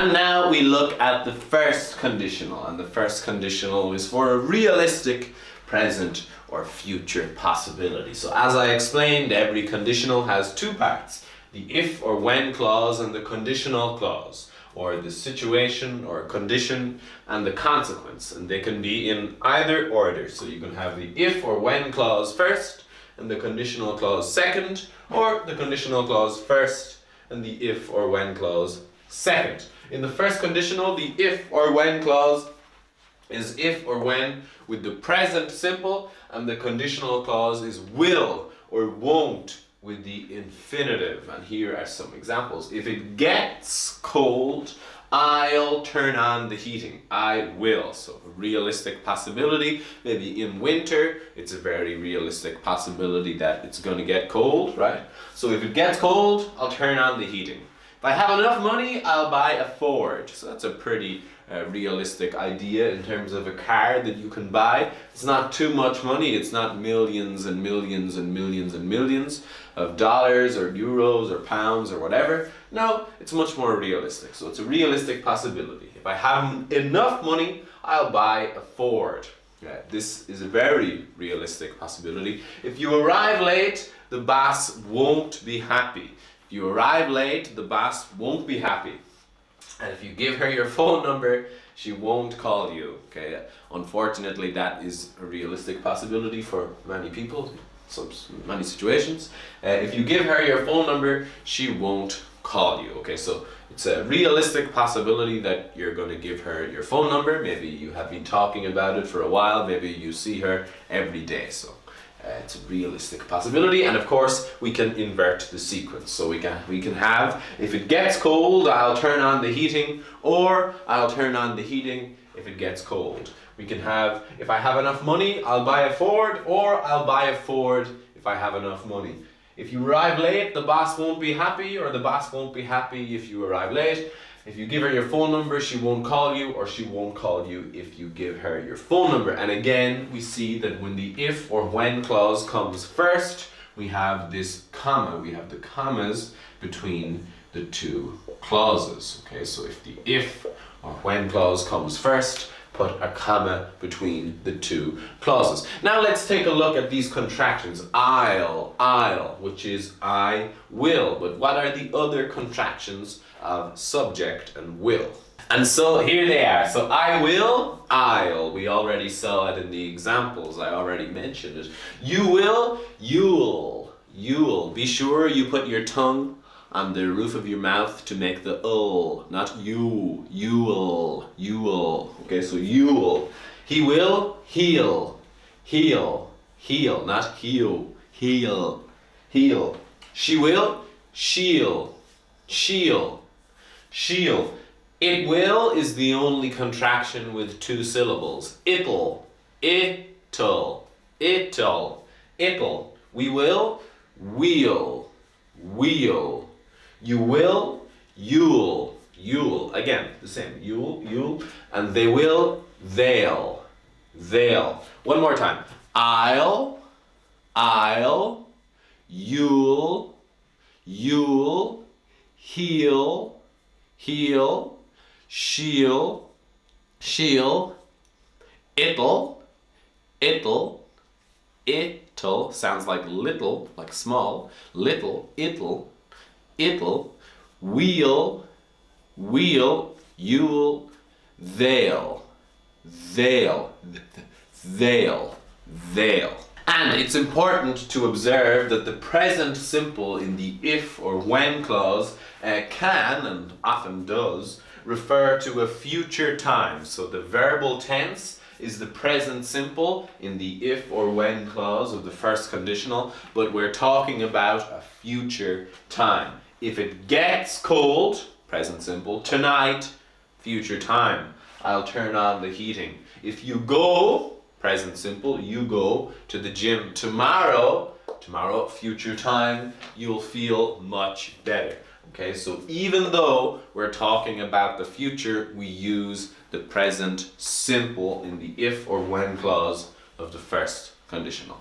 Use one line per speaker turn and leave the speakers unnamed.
And now we look at the first conditional, and the first conditional is for a realistic present or future possibility. So as I explained, every conditional has two parts, the if or when clause and the conditional clause, or the situation or condition and the consequence, and they can be in either order. So you can have the if or when clause first and the conditional clause second, or the conditional clause first and the if or when clause second. In the first conditional, the if or when clause is if or when with the present simple, and the conditional clause is will or won't with the infinitive. And here are some examples. If it gets cold, I'll turn on the heating. I will. So a realistic possibility. Maybe in winter, it's a very realistic possibility that it's going to get cold, right? So if it gets cold, I'll turn on the heating. If I have enough money, I'll buy a Ford. So that's a pretty realistic idea in terms of a car that you can buy. It's not too much money. It's not millions and millions and millions and millions of dollars or euros or pounds or whatever. No, it's much more realistic. So it's a realistic possibility. If I have enough money, I'll buy a Ford. Yeah, this is a very realistic possibility. If you arrive late, the boss won't be happy. If you arrive late, the boss won't be happy. And if you give her your phone number, she won't call you. Okay, unfortunately, that is a realistic possibility for many people, many situations. If you give her your phone number, she won't call you. Okay, so it's a realistic possibility that you're going to give her your phone number. Maybe you have been talking about it for a while. Maybe you see her every day. So it's a realistic possibility, and of course we can invert the sequence. So we can have, if it gets cold, I'll turn on the heating, or I'll turn on the heating if it gets cold. We can have, if I have enough money, I'll buy a Ford, or I'll buy a Ford if I have enough money. If you arrive late, the boss won't be happy, or the boss won't be happy if you arrive late. If you give her your phone number, she won't call you, or she won't call you if you give her your phone number. And again, we see that when the if or when clause comes first, we have this comma. We have the commas between the two clauses. Okay, so if the if or when clause comes first, put a comma between the two clauses. Now let's take a look at these contractions. I'll, which is I will. But what are the other contractions of subject and will? And so here they are. So I will, I'll. We already saw it in the examples. I already mentioned it. You will, you'll. Be sure you put your tongue on the roof of your mouth to make the not you. You'll. Okay, so you'll. He will, he'll, not he'll. She will, she'll. It will is the only contraction with two syllables. It'll. We will, we'll. You will, you'll. Again, the same. You'll. And they will, they'll. One more time. I'll, you'll, he'll, she'll, it'll sounds like little, like small, it'll, we'll, you'll, they'll. And it's important to observe that the present simple in the if or when clause can, and often does, refer to a future time. So the verbal tense is the present simple in the if or when clause of the first conditional, but we're talking about a future time. If it gets cold, present simple, tonight, future time, I'll turn on the heating. If you go, present simple, you go to the gym tomorrow, future time, you'll feel much better. Okay, so even though we're talking about the future, we use the present simple in the if or when clause of the first conditional.